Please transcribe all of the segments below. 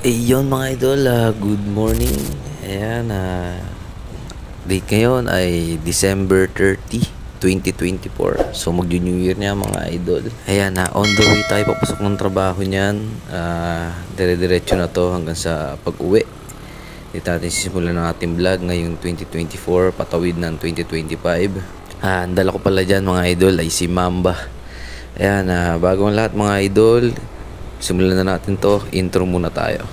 Ayun mga idol, good morning. Ayan, date ngayon ay December 30, 2024. So mag-New Year niya mga idol. Ayan, on the way tayo papasok ng trabaho niyan. Dire-diretso na to hanggang sa pag-uwi. Dito natin sisimulan ng ating vlog ngayong 2024, patawid ng 2025. Ang dala ko pala dyan mga idol ay si Mamba. Ayan, bago ang lahat mga idol, simulan na natin to. Intro muna tayo.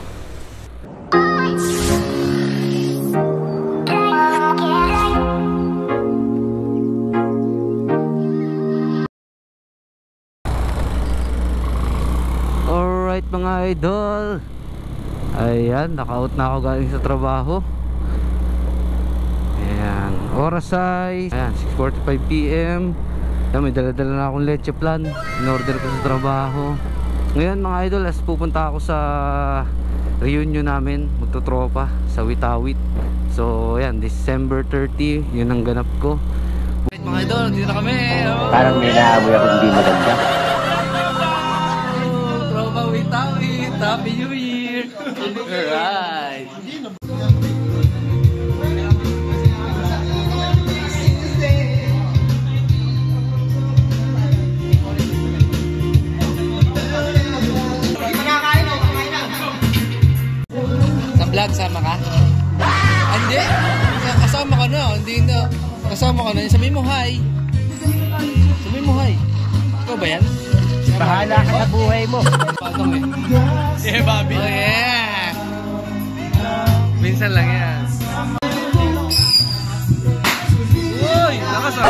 Alright mga idol, ayan, naka-out na ako galing sa trabaho. Ayan, oras ay 6:45 PM. Ayan, may dala-dala na akong leche plan. In-order ko sa trabaho. Ngayon mga idol, as pupunta ako sa reunion namin, magtutropa sa Witawit. So ayan, December 30, yun ang ganap ko. Alright mga idol, dito na kami. Parang may naamoy ako hindi maganda. Tropa Witawit, Happy New Year. Alright. Vlog, sama ka? Hindi. Kasama ka na. Hindi na. Kasama ka na. Sabihin mo hi. Sabihin mo hi. Ikaw ba yan? Bahala ka sa buhay mo. Paano eh? Yeah, Bobby. Oh yeah. Minsan lang yan. Uy! Lakas ah.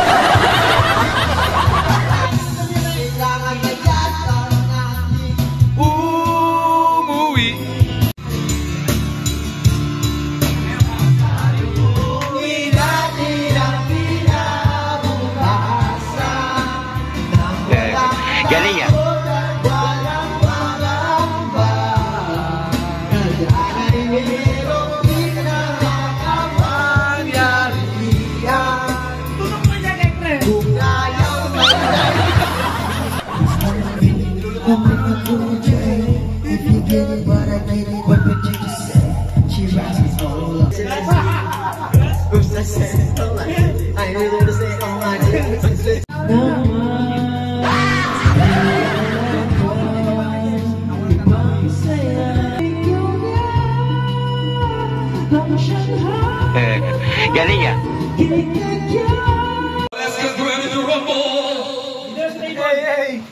Umuwi. Galing yan. Galing yan.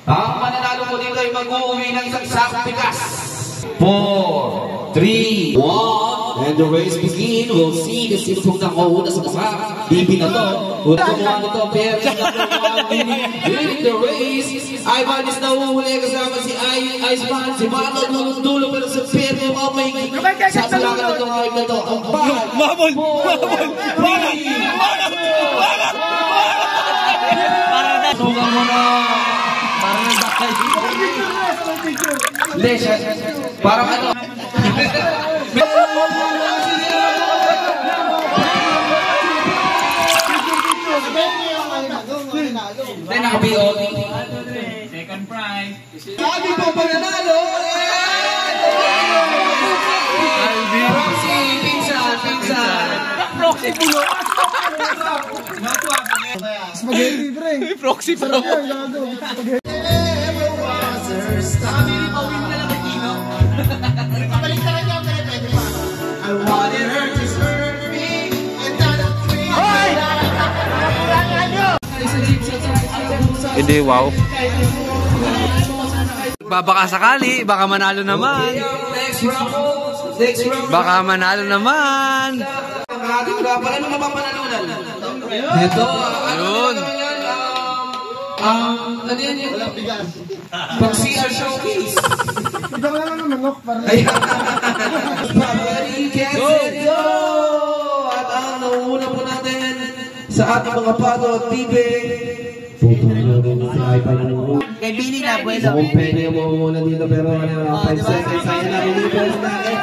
Ang mananalo ko dito ay mag-uwi ng isang sakong bigas. 4, 3, 1, and the race begin. We'll see the sinipong nakauna sa kasa. Bibi na to. Una kumuha nito, pero winning the race. Ivan is nauhuli kasama si Iceman. Si Manod nung pero sa pero may sasalakan na itong hype na to. Ang bahan. Mamon! Mamon! Tugang mo na. Parang nagdakay. Hindi siya. Parang ano. Hindi naka-BOD. Second prize. Sabi po pa nanalo. Proxy, pinsan. Proxy pulo. Spaghetti, pre. Proxy pro. I wanted her to hurt me and not a free. Hindi, wow. Baka sakali, baka manalo naman. Next round. Baka manalo naman. Paano mapapanalunan? Ito. Ayun. Ano yan yun? Pag-CR showcase. Ito ka naman ng manok. Go! At ang nauuna po natin sa ating mga pato at tibe. Kay Billy na, bueno. Kung pwede mo muna dito pero 5 seconds. Sayang na relievers natin.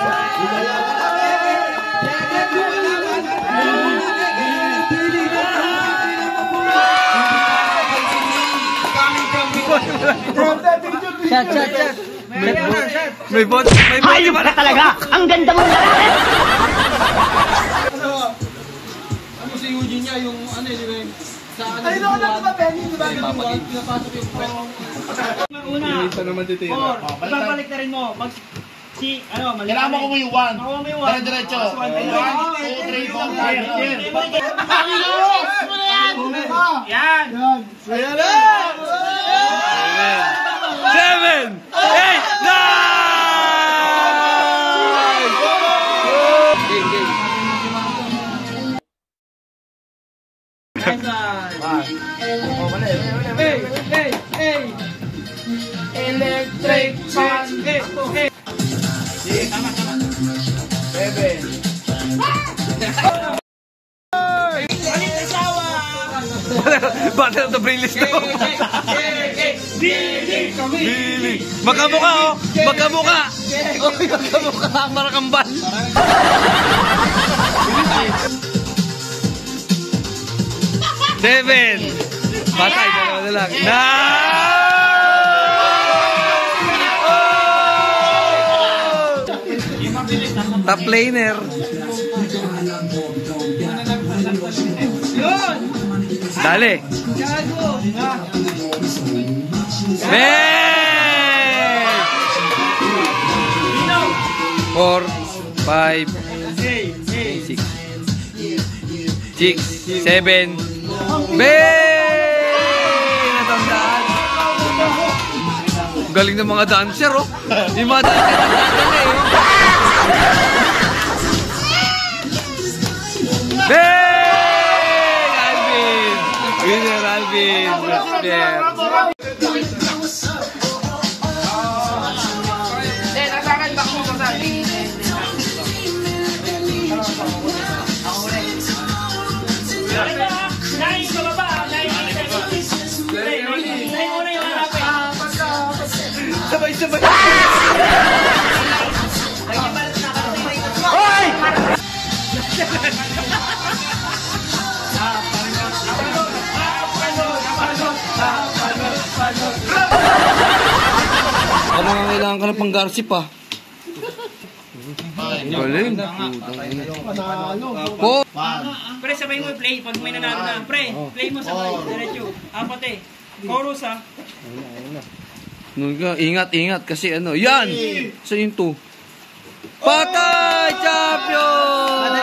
Chat. May bot. Hayop ka talaga! Ang ganda mong lalaki! Ano si Eugene niya, yung ano di ba? Sa ano? Ay, no, di ba, Penny? Di ba? Pinapasok yung pwede. Una, Isa naman titira. 4, ibabalik na rin mo. Pag si, ano, mali. Kailangan mo yung 1. Makuha mo yung 1. Dire-diretso. 1, 2, 3, 4, 5. Yan! Ayan na! 7, 8, Electric fan. Battle of the Brainless ko. Billy. Magkamukha oh. Magkamukha. Oy, magkamukha ang marakambal. Seven. Patay, dalawa na lang. Top laner. Dali. Bang! 4, 5, 6, 7. Bang! Natandaan. Galing ng mga dancer, oh. Yung mga dancer ang dadali, oh. Bang! Alvin! Winner, Alvin! Respect. Nine sa baba, 9 muna yung hanapin. Sabay-sabay. Ano nga kailangan ka ng pang-garsip ah? Galing. Po. Pre, sabay mo play pag may nanalo na. Pre, play mo sabay. Diretso. Apat eh. Chorus ah. Ingat kasi ano. Yan! So yung 2. Patay! Champion!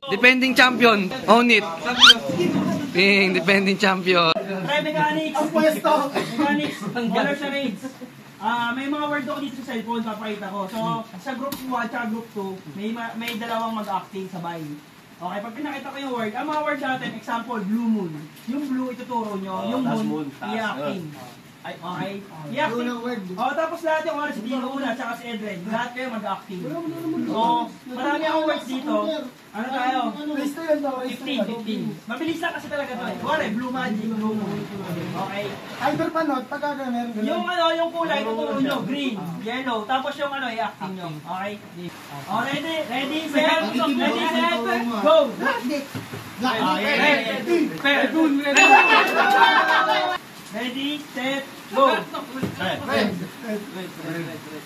Defending champion. Own it. Defending champion. Pre, mechanics. Ang pwesto. Mechanics. Honor sa raids. May mga word ako dito sa cellphone, papakita ko. So, sa group 1 at group 2, may dalawang mag-acting sabay. Okay, pag pinakita ko yung word, ang mga word natin, example, blue moon. Yung blue ituturo nyo, yung moon, i-acting. Okay? I-acting. Tapos lahat yung oras, si Dino una, tsaka si Edred, lahat kayo mag-acting. So, marami akong words dito. Ano tayo? 15. Mabilis lang kasi talaga to eh. Wala, blue magic, blue moon. Okay? Hyper panot, pagka meron ganun. Yung kulay, tuturo nyo, green, yellow, tapos yung i-acting nyo. Okay? Ready, set, go! Ready, set, go!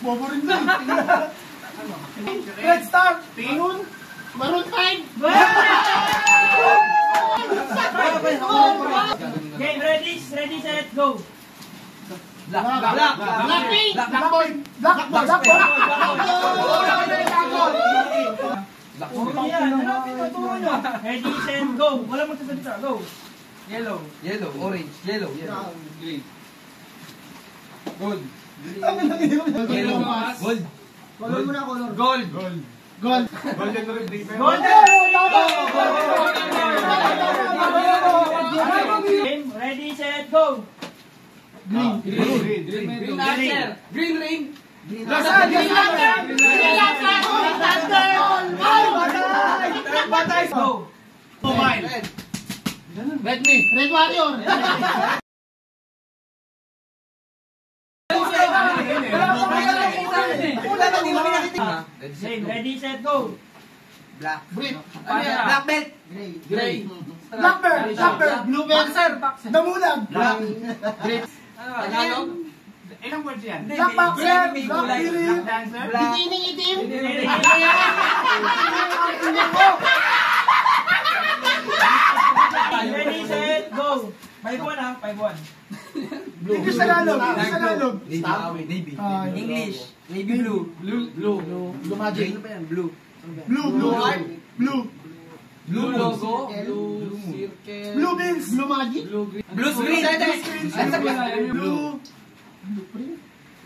Bobo rin din. Red Star! Maroon 5! Okay, ready, set, go! Blackpink! Blackboy! Ready, set, go! Wala magsasalita, go! Yellow, orange, yellow, green. Gold. Yellow, gold. Color mo na, color. Gold. Gold. Golden retriever. Ready, set, go! Green. Green ring. Batay! Go! Mobile. Red me. Red Warrior. Ready, set, go! Black. Brief. Black belt. Gray. Blackbird. Blackbird. Blue bell. Damulag. Green. Tagalog? Ilang words yan? Black boxer. Black spirit. Bikining itim. Ready, set, go! 5-1 ha, 5-1. English Tagalog. English Tagalog. Navy. English. Navy blue. Blue. Blue magic. Blue. Blue heart. Blue. Blue logo. Blue circle. Blue bills. Blue magic. Blue screen. Blue.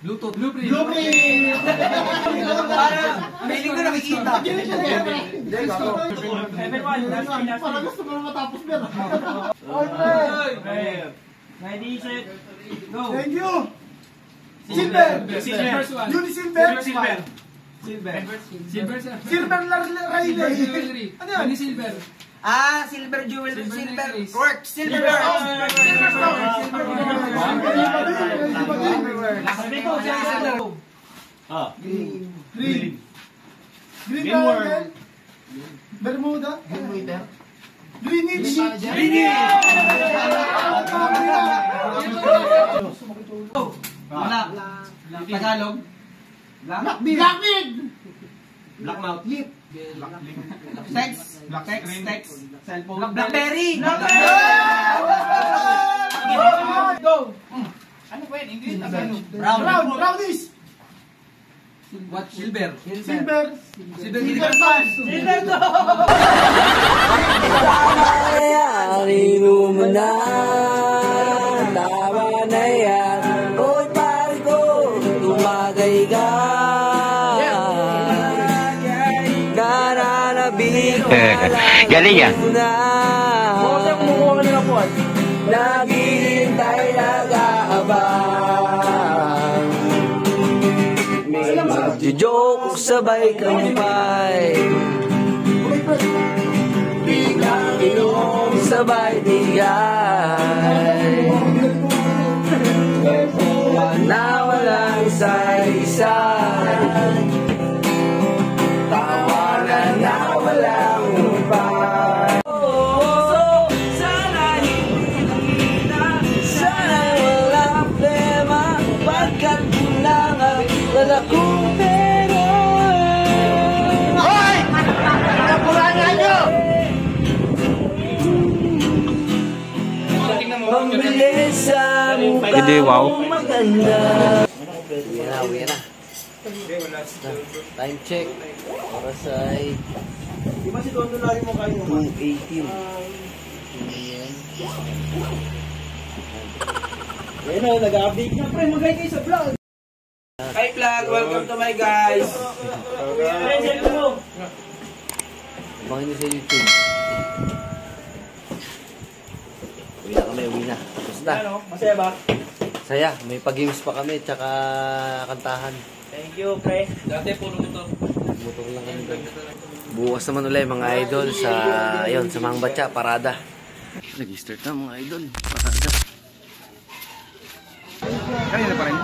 Bluetooth. Blueprint. Parang, feeling ko nakikita. 7-1, last one, last Parang one. gusto mo matapos na. Ready, set, go! Thank you. Silver. Silver. Unisilver. Silver. Silver Riley. Ano yan? Silver. Silver jewel, silver Silver quartz, silver Sabi ko, go! Green. Green Triangle. Bermuda. Greenwich. Black. Tagalog. Blackbeard. Blackmouth. Lip. Text. Cellphone. Blackberry. Go! Ano ba yun? English? Brown. Brownies. What? Silver. Silver. Silver. Silver, go! Hayaan mo na, tama na yan. Oy, pare ko, tumagay ka. Nananabili ko Galing yan. Naghihintay, nag-aabang. May magjo-joke, sabay kampay. Biglang inom, sabay bigay. Na walang isa-isa. Tawanan na walang upay. Sana hindi na, sana walang problema. Pagkat kulangan, wala kong pera. Hoy! Nakulangan nyo! Ang bilis sa mukha mong maganda. Uwi na. Time check. Oras ay Di ba si Tondo lagi mo kayo? 2:18. Ayun o, nag-update nga. Pre, mag-hi kayo sa vlog. Hi vlog, welcome to my guys. Pre, selfie mo. Abangan nyo sa YouTube. Uwi na. Tapos na. Ano, masaya ba? Saya, may pag-games pa kami, tsaka kantahan. Thank you, pre. Dati puro ito. Motor lang kami doon. Bukas naman ulit mga idol sa, ayun, sa Mang Batya, parada. Nag-start na mga idol, parada. Kanina pa rin.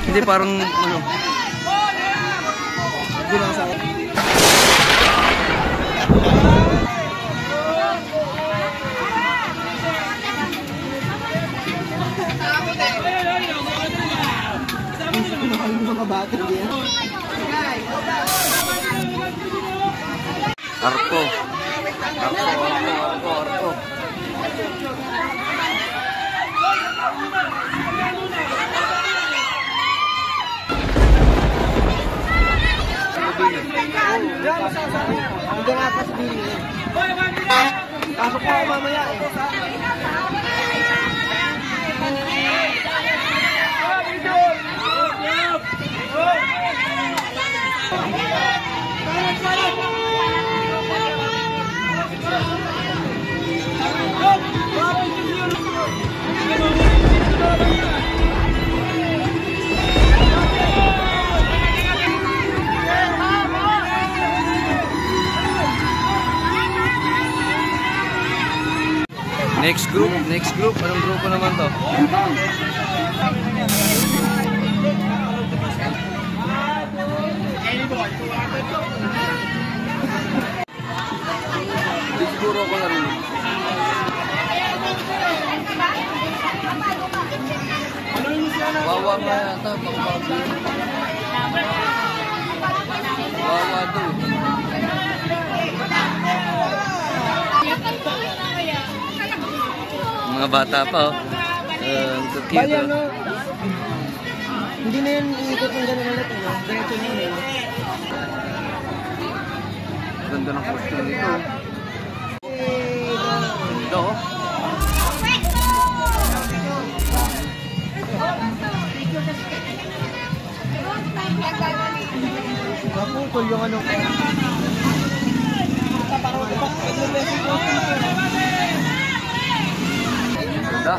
Hindi parang ano. Arko. Hindi nga pa sabihin. Pasok ko ako mamaya eh. Next group. Anong grupo naman to? Siguro ako na rin. Wawa pa yata. Wawa to. Mga bata pa oh. Cute. Hindi na yan iikot ng gano'n ulit. Diretso na yun. Ganda ng costume nito. Ganda oh. Naputol yung ano. Ganda.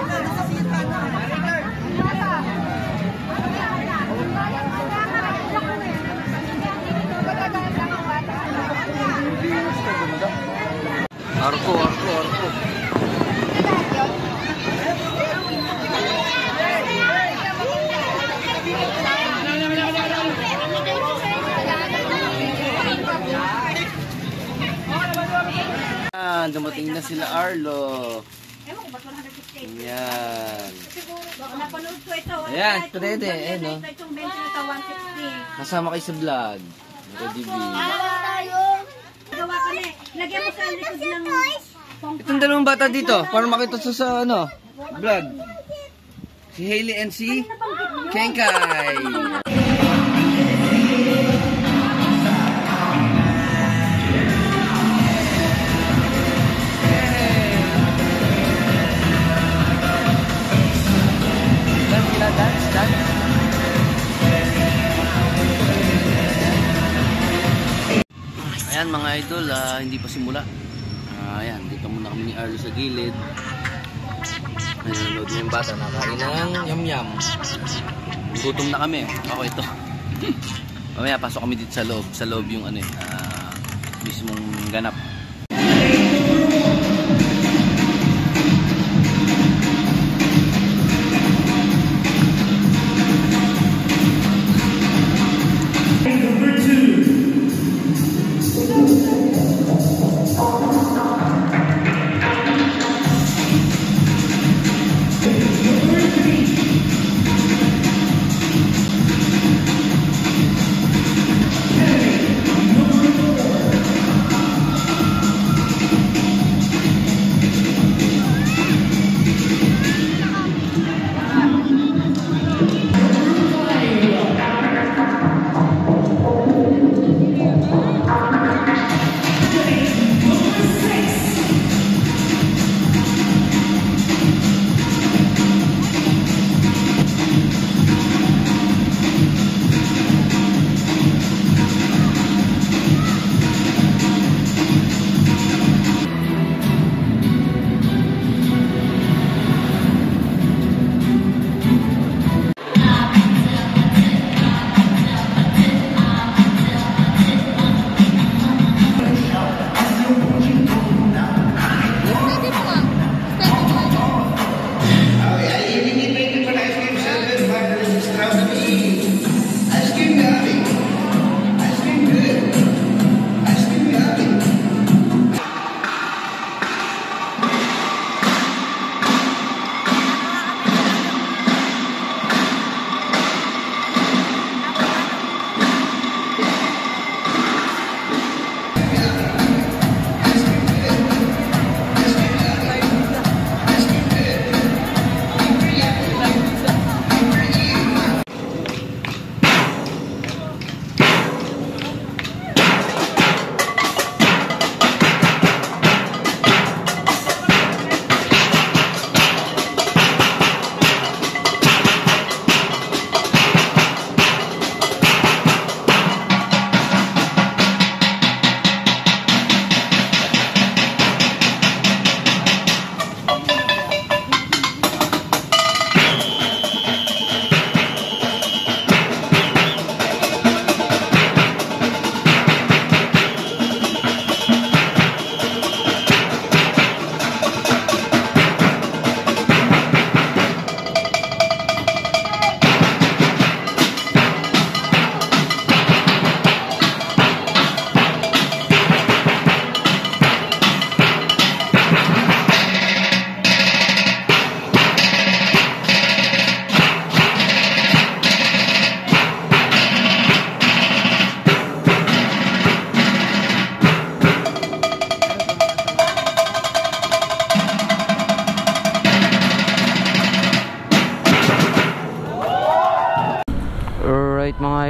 Arko. Dumating na sila Arlo. Yan. Napanood ko ito. Ayan, pwede. Ayan, no? Itong 20 na 160. Kasama kayo sa vlog. Ready B. Gawa ka na eh. Lagyan mo sa likod ng Itong dalawang bata dito, para makita sa ano, vlog. Si Hailey and si Kenkay. Ayan mga idol, hindi pa simula. Ayan, dito muna kami ni Arlo sa gilid. Nanonood na yung bata, nakain ng yam-yam. Gutom na kami. Ako ito. Mamaya pasok kami dito sa loob. Sa loob yung ano mismong ganap.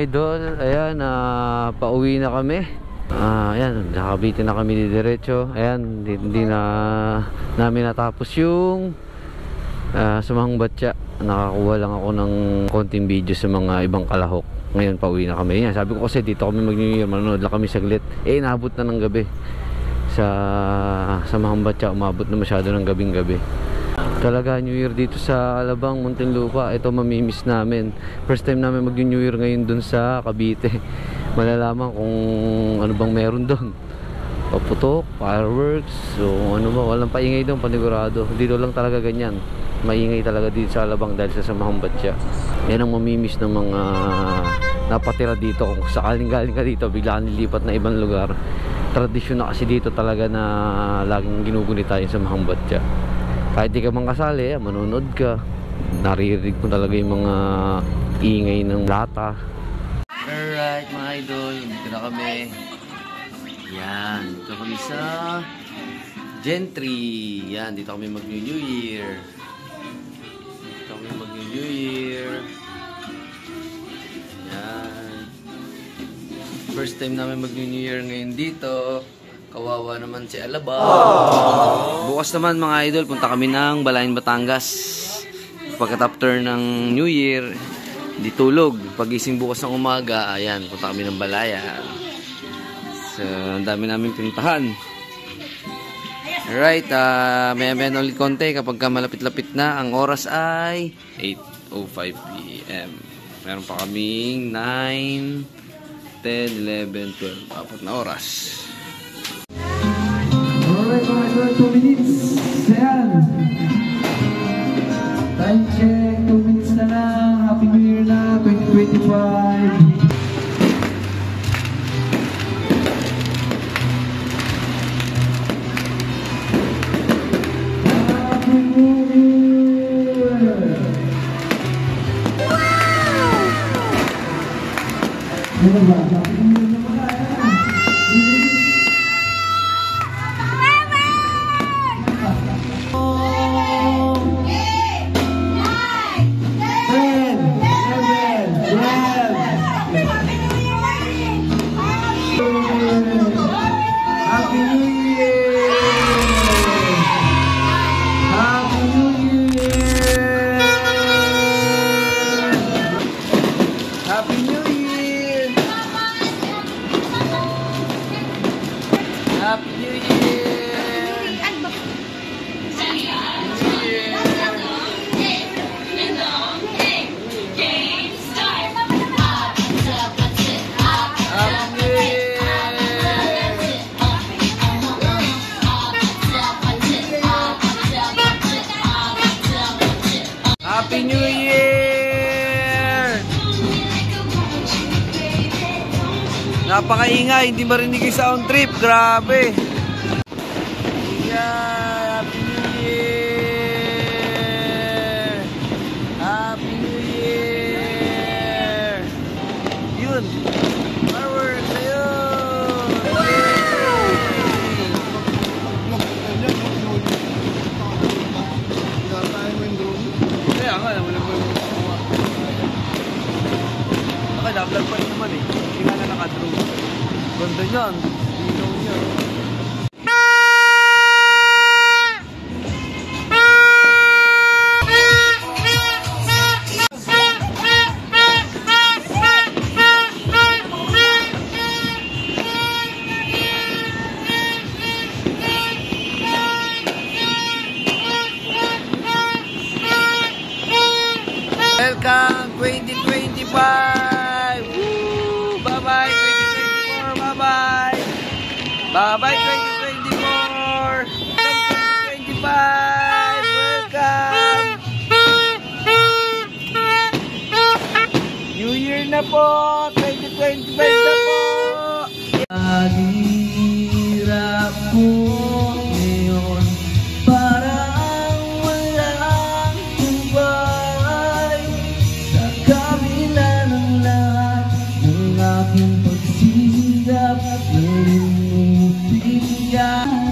idol. Ayan, pauwi na kami. Ayan, nakabitin na kami diretso. Ayan, hindi na namin natapos yung Sumahang Batya. Nakakuha lang ako ng konting video sa mga ibang kalahok. Ngayon pauwi na kami. Yan, sabi ko kasi dito kami mag-New Year, manonood lang kami saglit. Inabot na ng gabi. Sa Sumahang Batya, umabot na masyado ng gabing-gabi. Talaga New Year dito sa Alabang, Muntinlupa. Ito mamimiss namin. First time namin mag-New Year ngayon dun sa Cavite. Malalaman kung ano bang meron doon. Paputok, fireworks, so ano ba, walang paingay doon, panigurado. Dito lang talaga ganyan. Maingay talaga dito sa Alabang dahil sa Sumahang Batya. Yan ang mamimiss ng mga napatira dito. Kung sakaling galing ka dito, bigla nilipat na ibang lugar. Tradisyon na kasi dito talaga na laging ginugunita yung Sumahang Batya. Kahit di ka mang kasali, manonood ka, naririnig mo talaga yung mga ingay ng lata. Alright mga idol, dito na kami. Yan, dito kami sa Gentry. Yan, dito kami mag-New Year. Dito kami mag-New Year. Yan. First time namin mag-New Year ngayon dito. Kawawa naman si Alabang. Bukas naman mga idol, punta kami ng Balayan, Batangas. Pagkat after ng New Year, di tulog. Pagising bukas ng umaga, ayan, punta kami ng Balayan. So, ang dami namin pinuntahan. Alright, maya-maya ulit konti kapag malapit-lapit na. Ang oras ay 8:05 PM. Meron pa kaming 9, 10, 11, 12, 4 na oras. Alright mga idol, 2 minutes. Ayan. Time check, 2 minutes na lang. Happy New Year na, 2025. Happy New Year! Napakaingay, hindi marinig yung sound trip. Grabe! Yeah, Happy New Year! Happy New Year! Yun! Fireworks! Ayun! Kaya nga, naman na po yung kuha. Naka-vlog pa rin naman eh. Hindi nga na naka-drone. Ganda nyan. Dinaw nyan. Welcome 2025! Woo! Bye-bye 2024! Bye-bye! Bye-bye 2024! 2025! Welcome! New Year na po! 2025 na po! Hirap ko ngayon, parang walang tubay. Sa kabila ng lahat ng aking pagsisikap, nalimutin ka ng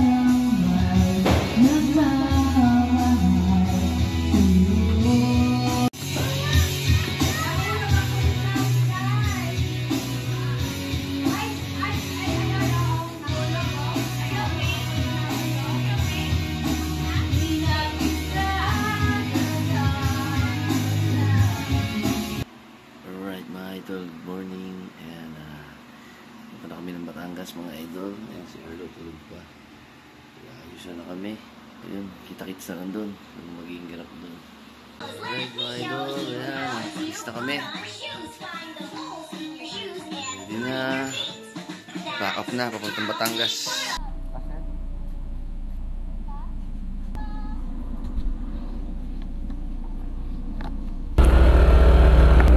may nagmamahal sa'yo. kami ng Batangas mga idol. Ayan si Arlo tulog pa. Ayos na kami. Ayun, kita-kits na lang doon. Magiging ganap doon. Alright mga idol, ayan, nakakis na kami. Hindi na. Pack up na, papuntang Batangas.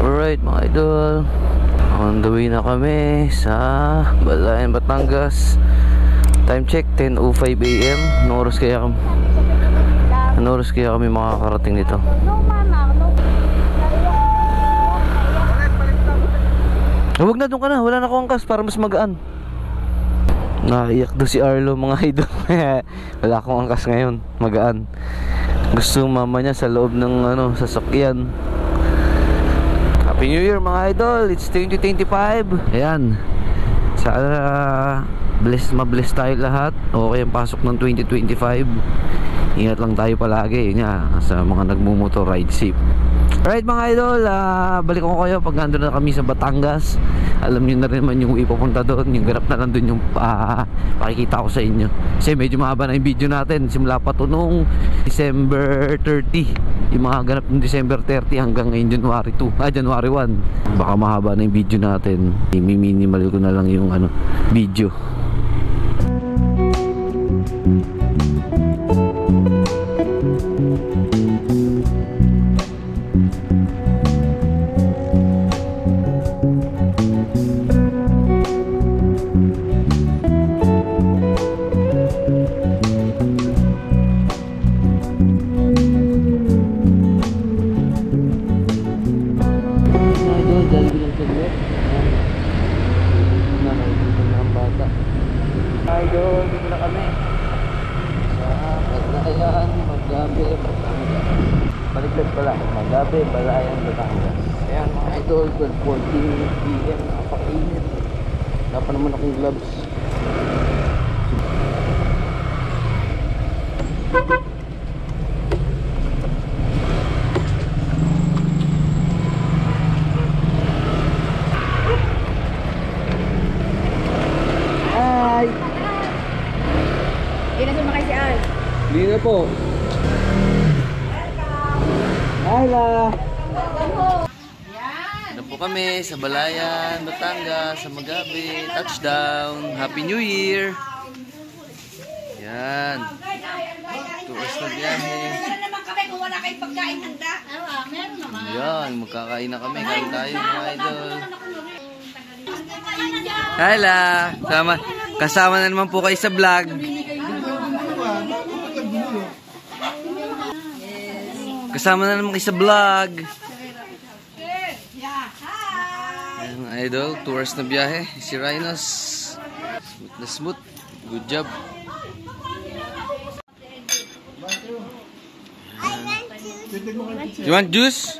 Alright mga idol, on the way na kami sa Balayan, Batangas. Time check 10:05 AM. Ano oras kaya kami makakarating dito? Huwag na, doon ka na, wala na akong angkas para mas magaan. Naiyak doon si Arlo mga idol. Wala akong angkas ngayon, magaan. Gusto mama niya sa loob ng sasakyan. Happy New Year mga idol, it's 2025. Ayan, sana mabless tayo lahat. Okay ang pasok ng 2025. Ingat lang tayo palagi, yun nga, sa mga nagmumotor, ride safe. Alright mga idol, balik ko kayo pag nandun na kami sa Batangas. Alam nyo na rin naman yung ipapunta doon. Yung ganap na nandun yung pakikita ko sa inyo. Kasi medyo mahaba na yung video natin. Simula pa to nung December 30. Yung mga ganap ng December 30 hanggang ngayon January 1. Baka mahaba na yung video natin. I-minimal ko na lang yung video. Idol, dito na kami sa Balayan, Magabe, Batangas. Baliktad pala, Magabe, Balayan, Batangas. Ayan mga idol, 12:40 PM, napakainit. Wala pa naman akong gloves. Hindi na po. Hala. Na po kami sa Balayan, Batangas, sa Magabe. Touchdown. Happy New Year. Yan. 2 hours na biyahe. Meron naman kami kung wala kayong pagkain handa. Meron naman. Yan, magkakain na kami. Kain tayo mga idol. Hala. Kasama na naman po kayo sa vlog. Kasama na naman kayo sa vlog. Ayan, idol, 2 hours na biyahe. Si Rhinos. Smooth na smooth. Good job. You want juice?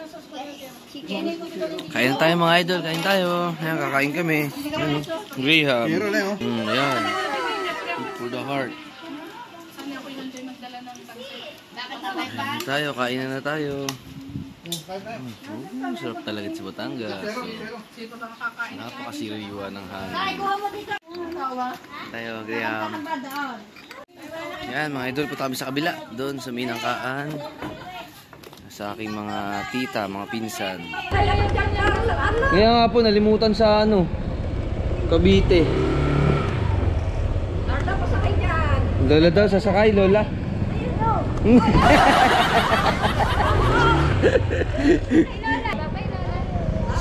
Kain tayo mga idol, kain tayo. Ayan, kakain kami. Ayan, Graham. Ayan. For the heart. Kain na tayo. Sarap talaga sa Batangas. Napakasiriwa ng hangin. Tayo, Graham. Yan, mga idol, punta kami sa kabila. Doon sa Minangkaan. Sa aking mga tita, mga pinsan. Kaya nga po, nalimutan sa Cavite. Lola daw, sasakay, Lola.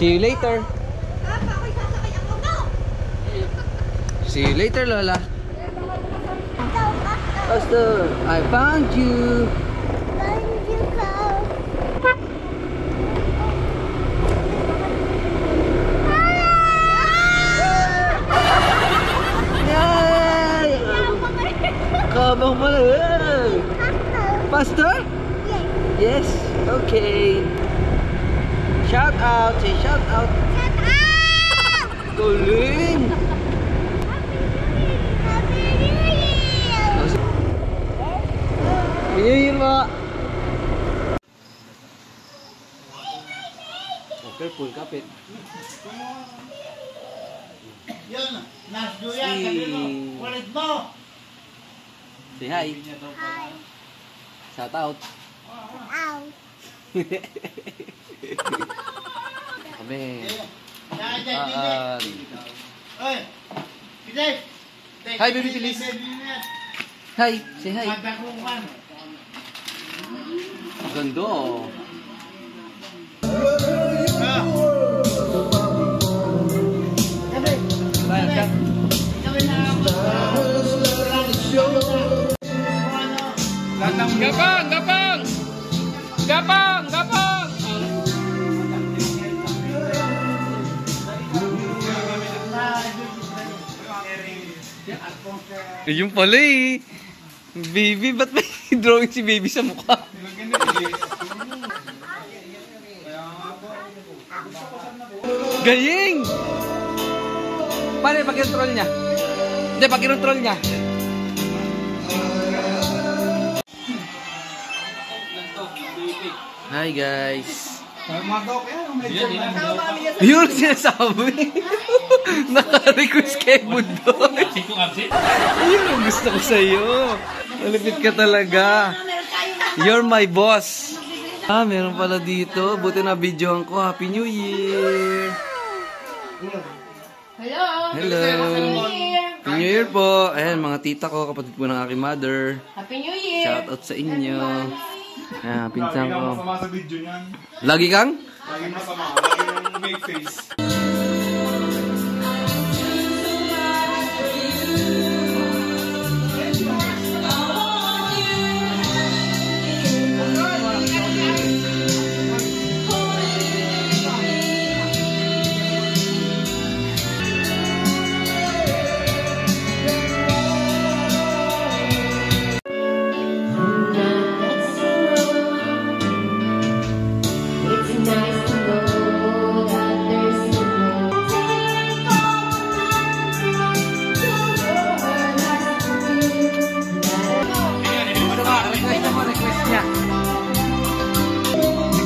See you later. See you later, Lola. Pastor, I found you. Kabang pala. Pastor? Yes. Okay. Shout out. Say shout out. Shout out. Galing. Happy New Year. Happy New Year, ma. Okay, full kapit. Yan. Nasdo yan, sabi mo. Kulit mo. Say hi. Hi. Shout out. Ow. Kami. Oy, Piday. Hi, baby Feliz. Hi. Say hi. Magkakungan. Ganda oh. Gapang! Gapang! Gapang! Gapang! Yung pala eh. Baby, ba't may drawing si baby sa mukha? Galing! Paano yung pag-control niya? Hindi, pag-control niya. Hi guys! Yun ang sinasabi. Naka-request kay Budoy. Yun ang gusto ko sa'yo. Malapit ka talaga. You're my boss. Meron pala dito. Buti na videohan ko. Happy New Year. Hello. Hello. Happy New Year po. Ayan, mga tita ko, kapatid po ng aking mother. Happy New Year. Shout out sa inyo. Ayan, pinsan ko. Masama sa video niyan. Lagi kang? Lagi masama. Lagi yung make face.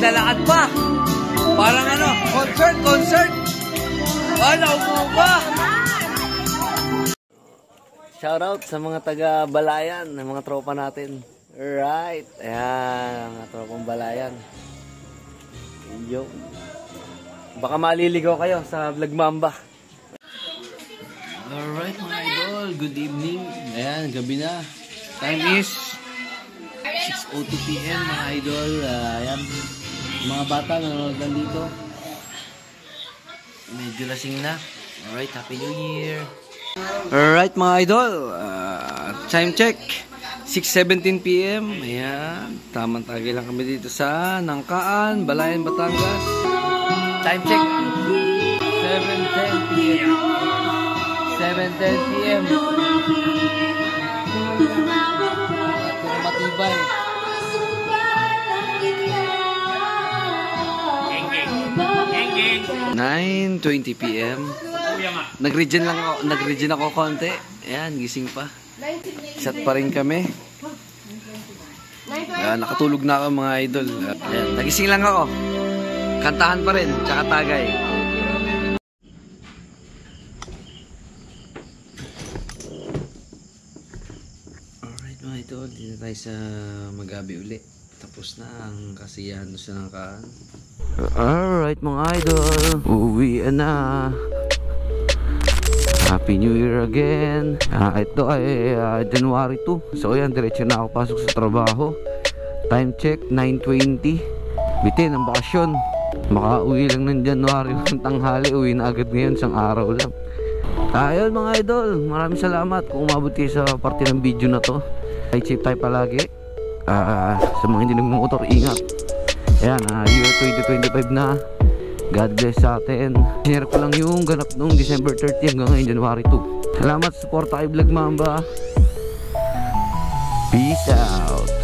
Naglalakad pa. Parang ano, concert. Wala, upo pa. Shoutout sa mga taga-Balayan, ng mga tropa natin. Right. Ayan, mga tropang Balayan. Yo. Baka maliligaw kayo sa Vlog Mamba. Alright mga idol, good evening. Ayan, gabi na. Time is 6:02 PM mga idol. Ayan, mga bata nanonood lang dito. Medyo lasing na. Alright, Happy New Year. Alright mga idol, time check 6:17 PM. Ayan, tamang tagay lang kami dito sa Nangkaan, Balayan, Batangas. Time check 7:10 PM. 7:10 PM. Matibay. 9:20 PM. Nag-regen ako konti. Ayan, gising pa. Sat pa rin kami. Nakatulog na ako mga idol. Ayan, nagising lang ako. Kantahan pa rin, tsaka tagay. Alright mga idol, dito tayo sa Magabi uli. Tapos na ang kasiyahan sa Nangkaan. Alright mga idol, uwian na. Happy New Year again. Ito ay January 2. So ayan, diretso na ako pasok sa trabaho. Time check 9:20. Bitin ang bakasyon. Makauwi lang ng January ng tanghali. Uwi na agad ngayon, isang araw lang. Ayun mga idol, maraming salamat kung umabot kayo sa parte ng video na to. Ride safe tayo palagi. Sa mga hindi nagmumotor, ingat. Ayan, year 2025 na. God bless sa atin. Sinare ko lang yung ganap noong December 30 hanggang ngayon January 2. Salamat sa support kay Vlog Mamba. Peace out.